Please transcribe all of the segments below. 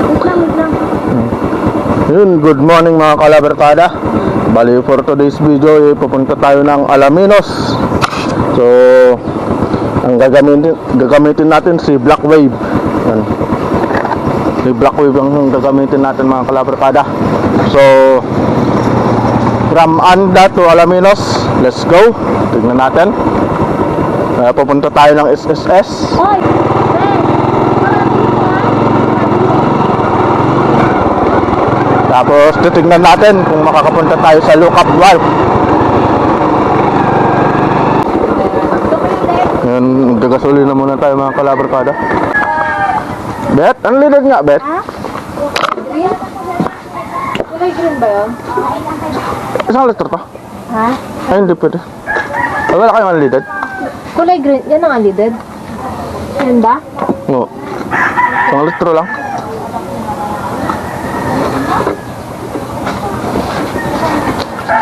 Wait lang. Yun, good morning mga kalabarkada. Bali for today's video, pupunta tayo ng Alaminos. So, ang gagamitin natin si Black Wave. Yan. Si Black Wave ang gagamitin natin mga kalabarkada. So, from Anda to Alaminos, let's go. Tignan natin. Pupunta tayo ng SSS. Hoy! Tapos titignan natin kung makakapunta tayo sa Lookout Wharf. Ngayon, magagasolina muna tayo mga kalabarkada. Bet, ang lidad nga, Bet? Ha? Green? Kulay green ba yun? Isang liter to? Ha? Ay, hindi pwede. Ay, wala kayong unleaded? Kulay green. Yan ang alided. Yan ba? Oo. Isang litro lang.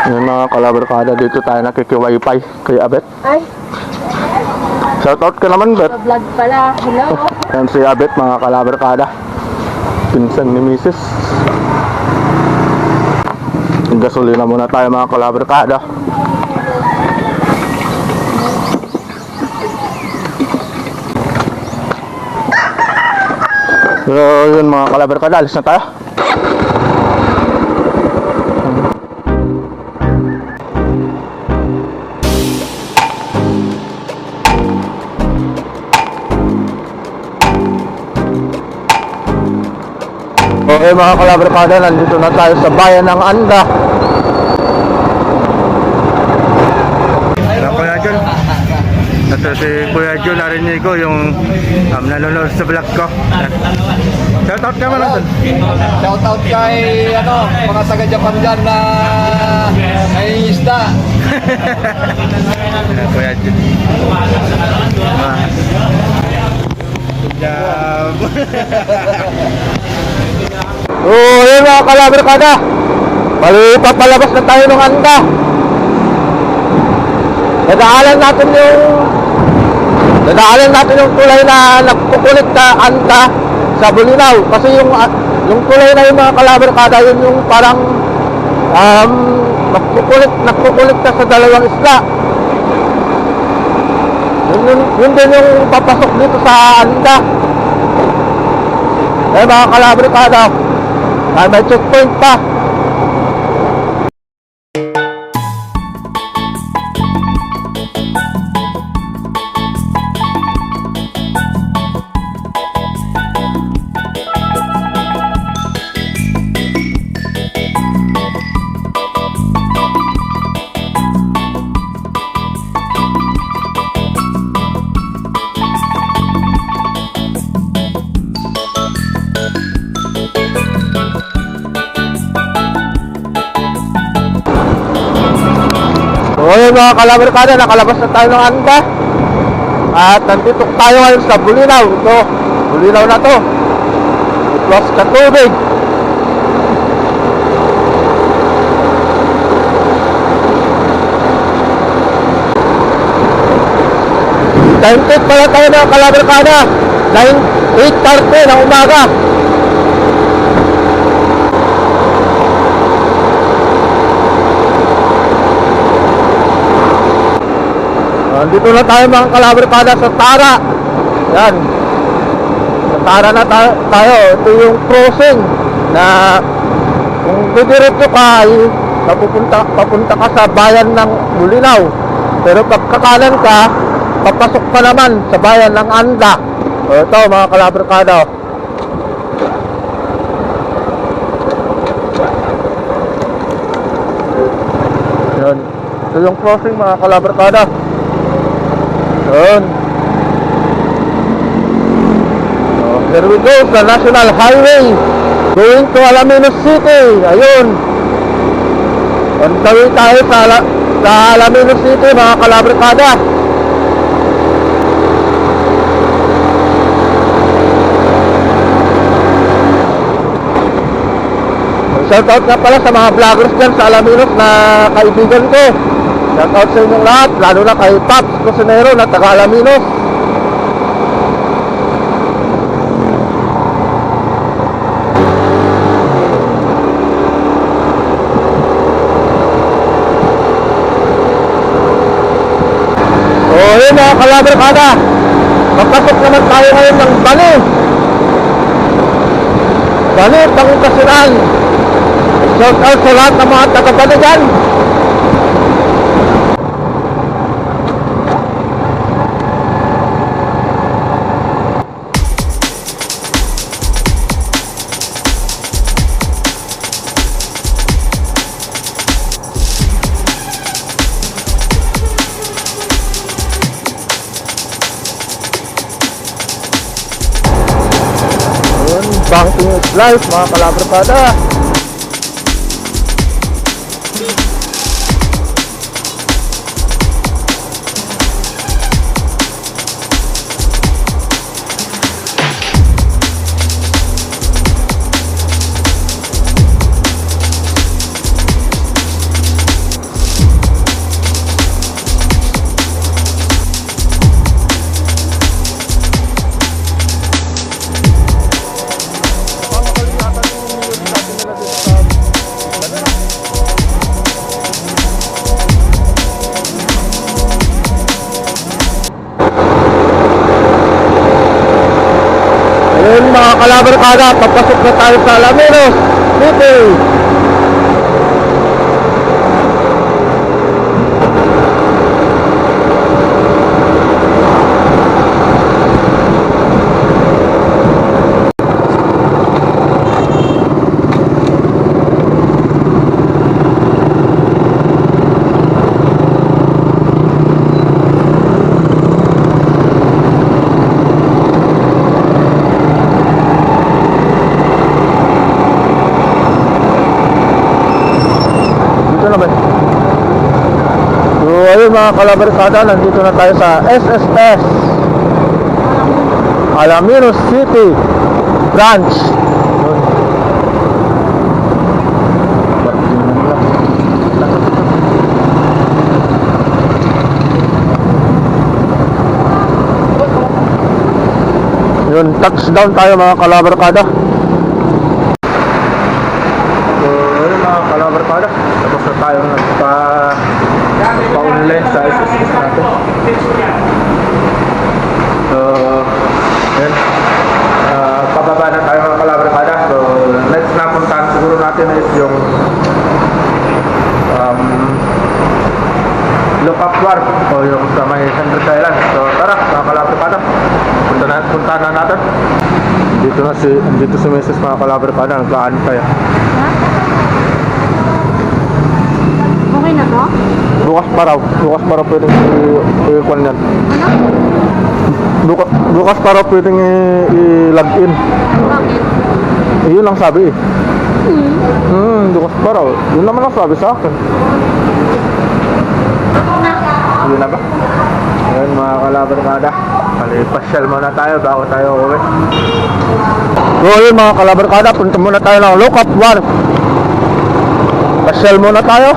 Yan mga kalabarkada, dito tayo nakiki-wifi kay Abet. Ay, Shoutout ka naman, Bet. vlog pala. Hello? Yan si Abet mga kalabarkada. Pinsan ni Mrs. Gasolina muna tayo mga kalabarkada. So yun mga kalabarkada, alis na tayo. Okay mga kalabarkada, nandito na tayo sa bayan ng Anda. Kuya Jun, ito si Kuya Jun, narinig ko yung nanonood sa vlog ko. Shoutout ka man doon. Shoutout kay mga taga Japan dyan na nangingisda. Kuya Jun. Good job. Yun mga kalabarkada, papalabas na tayo ng Anda. Dadaanan natin yung tulay na nagkukulit na Anda sa Bulinaw. Kasi yung tulay na yung mga kalabarkada, yun yung parang nagkukulit na sa dalawang isla. Yun din yung papasok dito sa Anda. Mga kalabarkada, may checkpoint pa. Ngayon mga kalabarkada, nakalabas na tayo ng Anda. At nandito tayo ngayon sa Bulinaw. Ito, Bulinaw na to. Plus katubig. Time check pala tayo ng kalabarkada. 8:30 ng umaga. Dito na tayo mga kalabarkada sa Tara. Yan. Sa Tara na tayo. Ito yung crossing na kung didiretso ka ay papunta ka sa bayan ng Bulinaw. Pero pagkakanan ka, papasok pa naman sa bayan ng Anda. Ito mga kalabarkada. Yan. Ito yung crossing mga kalabarkada. Yun. So, here we go sa National Highway going to Alaminos City. Ayun. On the way tayo sa Alaminos City mga kalabarkada. Shoutout nga pala sa mga vloggers dyan sa Alaminos na kaibigan ko. Shoutout sa inyong lahat, lalo na kay Paps Cosinero na taga Alaminos. yun mga kalabarkada, papasok naman tayo ngayon ng Bani. Bani, Pangasinan. Shout out sa lahat ng mga taga-Bani dyan. Banking is life mga kalabarkada. Ayun mga kalabarkada, papasok na tayo sa Alaminos City. So ayun mga kalabarkada, nandito na tayo sa SSS Alaminos City Branch. Yun, touchdown tayo mga kalabarkada. So ayun mga kalabarkada, tapos na tayo pa-online sa SSS natin. So yun, pababa na tayo mga kalabarkada. So next na puntahan siguro natin is yung Lookout Wharf o yung sa may Hendricks Island. So tara mga kalabarkada, puntahan na natin. Dito si Mrs. mga kalabarkada, nagkaantay. Okay na to? Bukas pa raw pwedeng i-call yan. Bukas pa raw pwedeng i-log in. Bakit? Yun lang sabi eh. Bukas pa raw. Yun naman ang sabi sa akin. Yun na ba? Ayan mga kalabarkada, pasyal muna tayo bago tayo uwi. So yun mga kalabarkada, punta muna tayo ng Lookout Wharf. Pasyal muna tayo.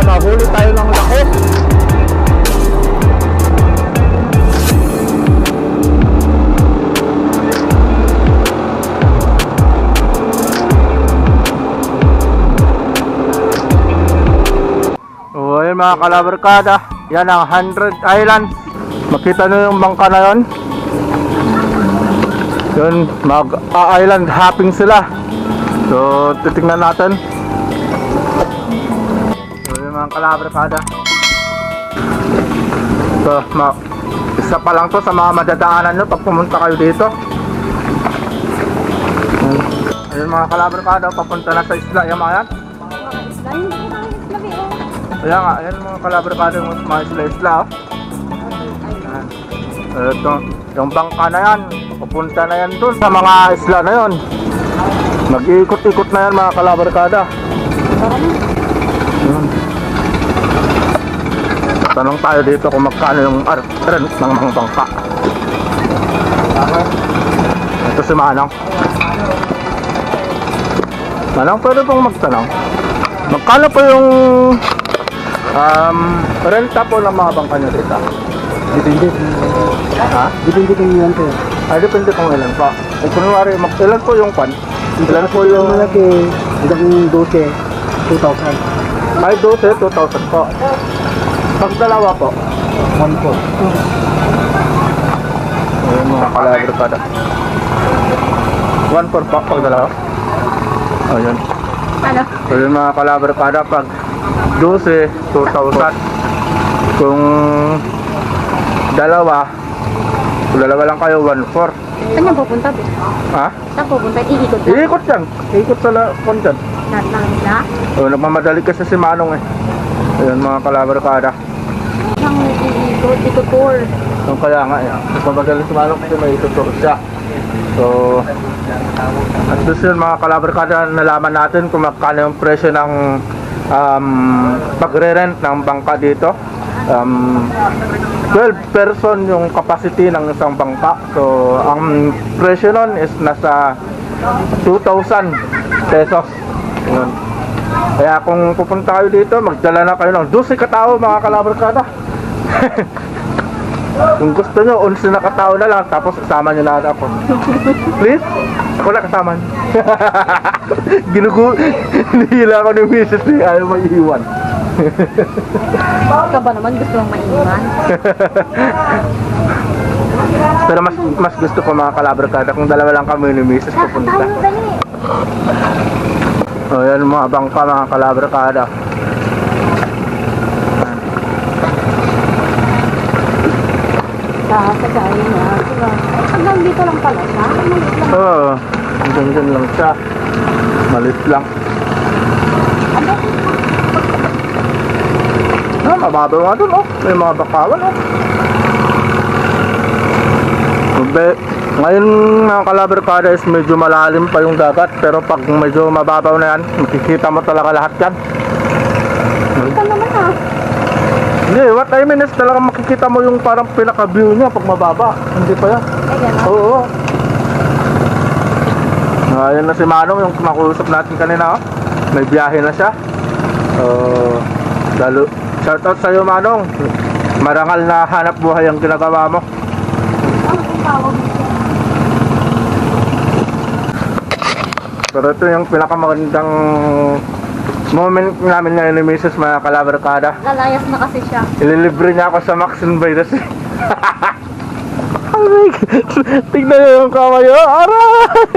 Mahuli tayo ng lakot. So ayun mga kalabarkada, yan ang 100 Islands. Makita nyo yung bangka na yun. Yun, mag-island hopping sila. So titignan natin. Mga kalabarkada, so isa pa lang to sa mga madadaanan nyo pag pumunta kayo dito. Ayun mga kalabarkada, papunta na sa isla yung mga yan. Ayan nga, ayan mga kalabarkada, yung mga isla-isla oh. Ito, yung bangka na yan, papunta na yan dun sa mga isla na yon. Mag-iikot-ikot na yan mga kalabarkada. Tanong tayo dito kung magkano yung rent ng mga bangka. Ito si Manang. Manang, pwede pong magtanong. Magkano po yung renta po ng mga bangka nyo dito? Depende. Ha? Depende kung yan po. Depende kung ilan po. Eh, kunwari, ilan po yung pan? Ilan po yung... Malaki, hanggang 12, 2,000. Ay, 12, 2,000 po. Pag dalawa po. 1 po. Ayun mga kalabrikada. 1 for po pag dalawa. Ayun. Ano? Ayun mga kalabrikada, pag 12, 2,000. Kung dalawa, kung dalawa lang kayo, 1,400. Saan yan pupunta, be? Ha? Saan pupunta? Iikot na? Iikot yan. Iikot sa lakon dyan. Lahat lang na? O, nagmamadali kasi si Manong eh. Ayun mga kalabrikada. Saan iikot? Ito-tour. Yung kaya nga yan. Nagmamadali si Manong kasi may itutur siya. So, at least yun mga kalabrikada, nalaman natin kung magkano yung presyo ng pagre-rent ng bangka dito. 12 person yung capacity ng isang bangka. So, ang presyo nun is nasa 2,000 pesos. Yun. Kaya kung pupunta kayo dito, magdala na kayo ng 12 katao mga kalabrikada. Kung gusto nyo, 11 na katao na lang, tapos kasama nyo na ako. Please? Ako na kasama nyo. Nihila ko ni Mrs. Ayaw maiiwan. Bakit ka ba naman gusto mong maiwan? Pero mas gusto ko mga kalabrikada kung dalawa lang kami ni Mrs. pupunta. Tayo, dali. O yan mga bangka mga kalabrikada. Sasagayin na. Diba? Hanggang dito lang pala siya. Maliit lang. Oo, hanggang lang siya. Malit lang. Mababaw nga dun oh. May mga bakawan oh. Ngayon mga kalabrikada is medyo malalim pa yung dagat. Pero pag medyo mababaw na yan, makikita mo talaga lahat yan. Ito naman ah. Hindi, what I mean is talaga makikita mo yung parang pinaka-view niya pag mababa. Hindi pa yan. Ay, gano'n. Oo. Ngayon na si Manong yung nakusap natin kanina oh. May biyahe na siya. Lalo, shoutout sa'yo Manong. Marangal na hanap buhay ang ginagawa mo. Pero ito yung pinakamagandang moment namin ngayon ni Mrs. mga kalabrikada. Lalayas na kasi siya. Ililibre niya ako sa Maxine by the Sea. Aray! Tignan niyo yung kamay oh! Aray!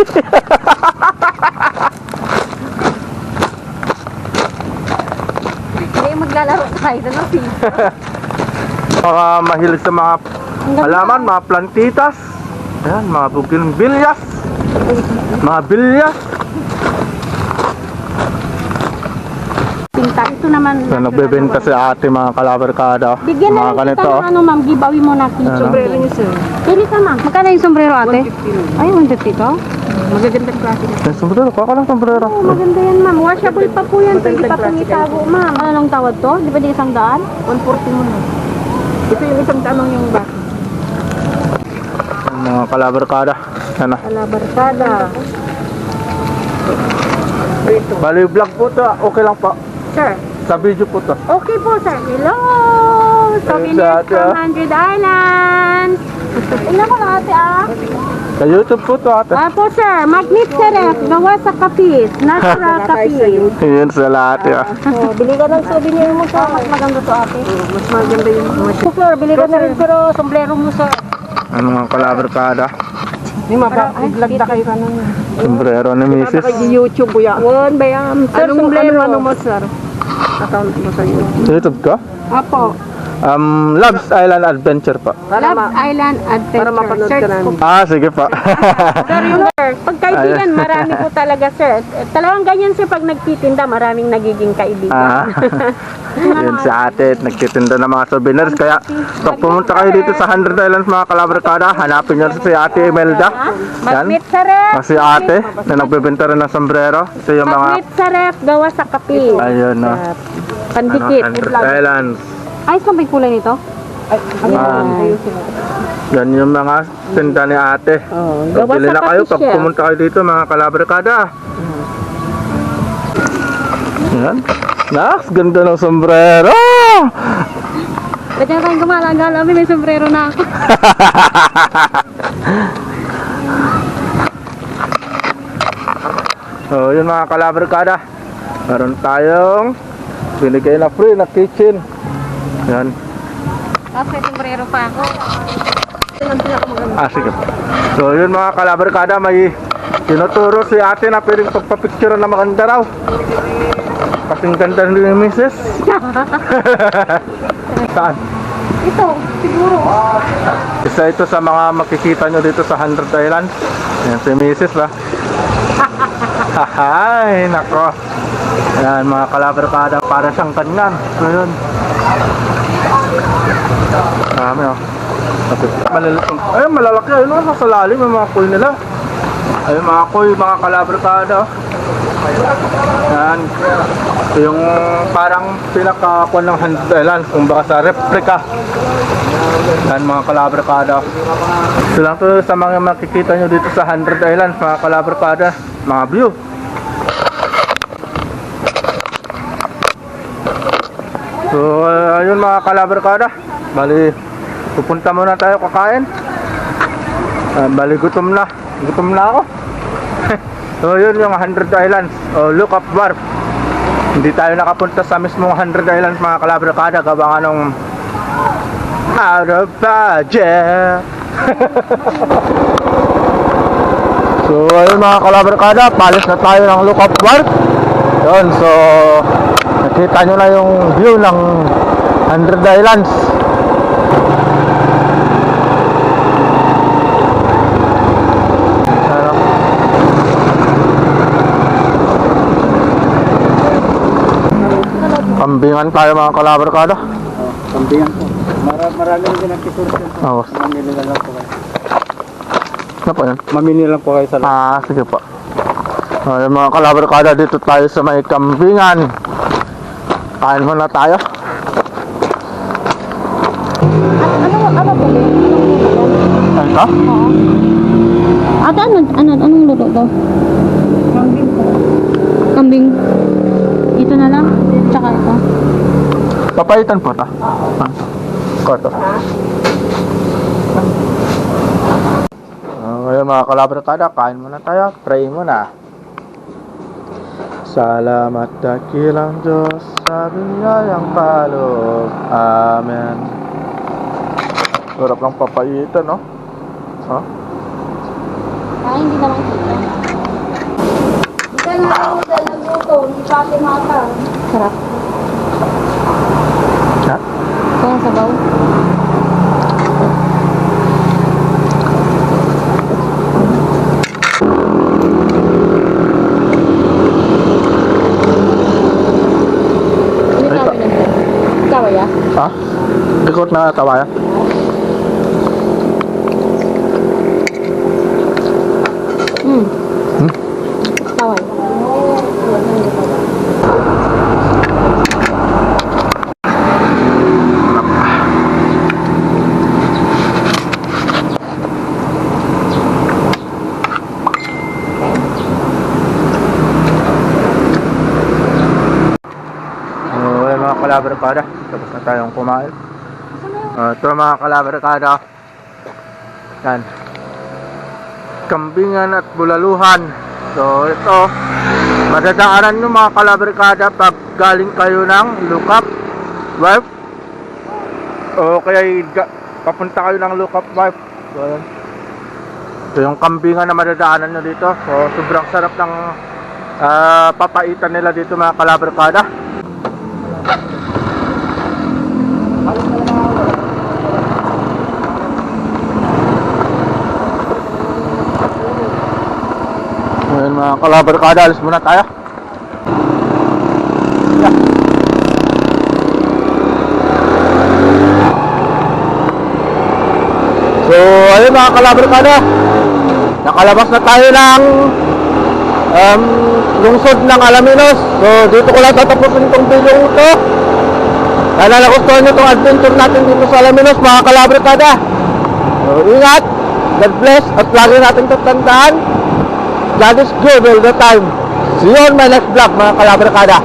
Hindi, maglalaro tayo na lang. Mga mahilig sa mga halaman, mga plantitas. Ayan, mga bougainvilleas. Mga bilyas. Pinta. Ito naman. So, nagbebenta si ate mga kalabrikada. Bigyan na Mga lang kita ganito. ng ano ma'am, giveaway mo na Ano? sombrero niyo sir. Pili ka ma'am. Magkano yung sombrero ate? 150. Ay, 150 to? Magagandang klase na. Yung sombrero, kuha ka lang sombrero. Oh, maganda yan ma'am. Washable pa po yan. Pwede pa pong itago ma'am. Ano nang tawad to? Di ba di 100? 140 mo na. Ito yung 100 yung back. Mga kalabrikada. Ano? Kalabarkada. Bali vlog po to. Okay lang po. Sir. Sa video po to. Okay po sir. Hello! Souvenirs Ayun, from 100 Islands. Tingnan ko na ate ah. Sa YouTube po to ate. Ah po sir. Magnet Seref. Gawa sa kapis. Natural kapis. Yun sa lahat ya. Oh, bili ka ng souvenir mo sir. Mas maganda to ate. Mas maganda yun. Sir, bili ka na rin pero sombrero mo sir. Ano mga kalabrikada? Hindi mapag-vlog na kayo ka nun. Sombrero ni Mrs. YouTube po yan. Won bayam. Sir, sombrero. Ano mo sir? Account mo sa YouTube ka? Apo. Loves Island Adventure po. Love Island Adventure. Para mapanood Search ka namin. po. Sige po. Sir, yung sir, pag kaibigan, marami po talaga sir. Talagang ganyan sir, pag nagtitinda, maraming nagiging kaibigan. Yun si ate, nagtitinda ng mga souvenirs. Kaya pag pumunta kayo dito sa 100 Islands mga kalabrikada, hanapin nyo si ate Imelda. Yan. Magnet sa rep. Kasi ate na nagbebenta rin ng sombrero. Ito yung mga Magnet sa rep, gawa sa kapi. ayun no. Pandikit. 100 Islands. Ayos lang ba yung kulay nito? Yan yung mga tinda ni ate. Oh, So, gawa bili sa na kayo kapi pag siya. pumunta kayo dito mga kalabrikada. Yan. Naks, ganda ng sombrero. Pwede na tayong gumala-gala. May sombrero na ako. So, yun mga kalabarkada. Meron tayong binigay na free na kitchen. Yan. Tapos may sombrero pa ako. Sige. So, yun mga kalabarkada, may tinuturo si ate na pwedeng pagpapicture na maganda raw. Kasing ganda ni Mrs. Saan? Ito, siguro. Isa ito sa mga makikita nyo dito sa 100 Islands. Yan si Mrs. ba? Ay, nako. Yan mga kalabarkada, para siyang kanyan. So yun. Dami oh. Ay, malalaki. Ayun oh, nasa lalim yung mga kuy nila. Ayun mga kuy, mga kalabarkada oh. Yan. Ito yung parang pinakakuan ng 100 Islands, kung baka sa replica. Yan mga kalabarkada. Ito lang to sa mga makikita nyo dito sa 100 Islands, mga kalabarkada. Mga view. So ayun mga kalabarkada, bali pupunta muna tayo kakain. Bali gutom na ako. So yun yung 100 Islands o Lookout Wharf. Hindi tayo nakapunta sa mismong 100 Islands mga kalabarkada, gawa nga nung out of budget. So ayun mga kalabarkada, palis na tayo ng Lookout Wharf. Yun, so nakita nyo na yung view ng 100 Islands. Kambingan tayo mga kalabarkada. Kambingan po. Marami rin nagkisursin po. Oo. Mamili na lang po kayo. Ano po yun? Mamili lang po kayo sa Sige po. Yung mga kalabarkada, dito tayo sa may kambingan. Kain muna tayo. Ano po ba? Ito? Oo. Ate, anong luto to? Kambing po. Kambing. Ito na lang? Tsaka ito? Papaitan po ta. Koto. Ngayon mga kalabarkada, kain muna tayo. Pray muna. Salamat dakilang Diyos sa biyayang paloob. Amen. Sarap lang papaitan, no? Huh? Hindi naman kita. Ika na ako dahil nagluto, hindi pati mata. Sarap. Ha? Kaya sabaw. Tawa ya? Ha? Ikot na tawa ya? Tawa ya? Mga kalabarkada, tapos na tayong kumain. Ito mga kalabarkada, yan, kambingan at bulaluhan. So ito, madadaanan nyo mga kalabarkada pag galing kayo ng Lookout Wharf, o kaya papunta kayo ng Lookout Wharf. So yan, ito yung kambingan na madadaanan nyo dito. So sobrang sarap ng papaitan nila dito mga kalabarkada. Ngayon mga kalabarkada, alis muna tayo. Yeah. So ayun mga kalabarkada, nakalabas na tayo ng lungsod ng Alaminos. So dito ko lang tatapusin itong video ito. Sana nagustuhan nyo itong adventure natin dito sa Alaminos mga kalabarkada. So ingat, God bless, at lagi natin tatandaan, God is good all the time. See you on my next vlog mga kalabarkada.